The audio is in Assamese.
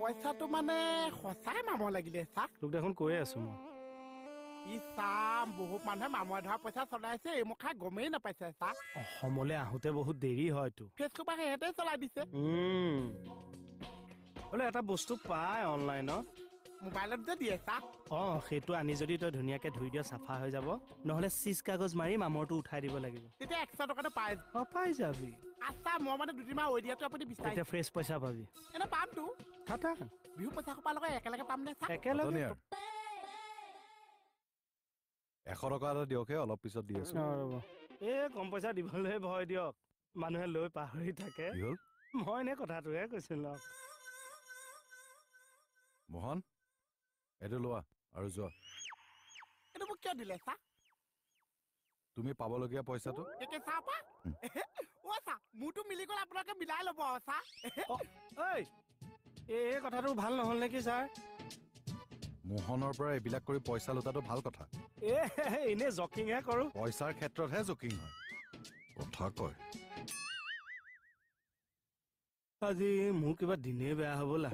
পইচাটো মানে সঁচাই মামৰ লাগিলে ছাৰ তোক দেখোন কৈয়ে আছো মই ই চাম বহুত মানুহে মামৰ ধৰা পইচা চলাইছে এই মোক খাই গমেই নাপাইছে ছাৰ অসমলৈ আহোতে বহুত দেৰি হয়তো ফেচবুক সিহঁতে চলাই দিছে বোলে এটা বস্তু পায় অনলাইনত মোবাইলত যে দিয়ে ছাৰ সেইটো আনি যদি তই ধুনীয়াকে ধুই দিয় চাফা হৈ যাব নহলে চিজ কাগজ মাৰি মামৰটো উঠাই দিব লাগিব তেতিয়া 100 টকাটো পাই পাই যাবি আচ্ছা মই মানে দুদিনমান ঐ দিয়াটো আপুনি বিচাৰিছে তেতিয়া ফ্ৰেছ পইচা পাবি এনে পামতো থাকা বিহু পইচা সোপা লগাই একেলগে পাম নে ছাৰ একেলগে 100 টকা এটা দিয়ক অলপ পিছত দি আছো ৰ'ব কম পইচা দিবলৈ ভয় দিয়ক মানুহে লৈ পাহৰি থাকে কি হ'ল মই এনে কথাটোহে কৈছিলো মোহন এইটো লোৱা আৰু যোৱা এইটো মোক কিয় দিলে ছাৰ তুমি পাবলগীয়া পইচাটো একে ছাৰ পা অ' ছাৰ মোৰতো মিলি গ'ল আপোনালোকে মিলাই ল'ব ছাৰ এই কথাটো ভাল নহ'ল নেকি ছাৰ মোহনৰ পৰা এইবিলাক কৰি পইচা লোটাটো ভাল কথা এনে জকিংহে কৰো পইচাৰ ক্ষেত্ৰতহে জকিং হয় কথা কয় আজি মোৰ কিবা দিনেই বেয়া হ'বলা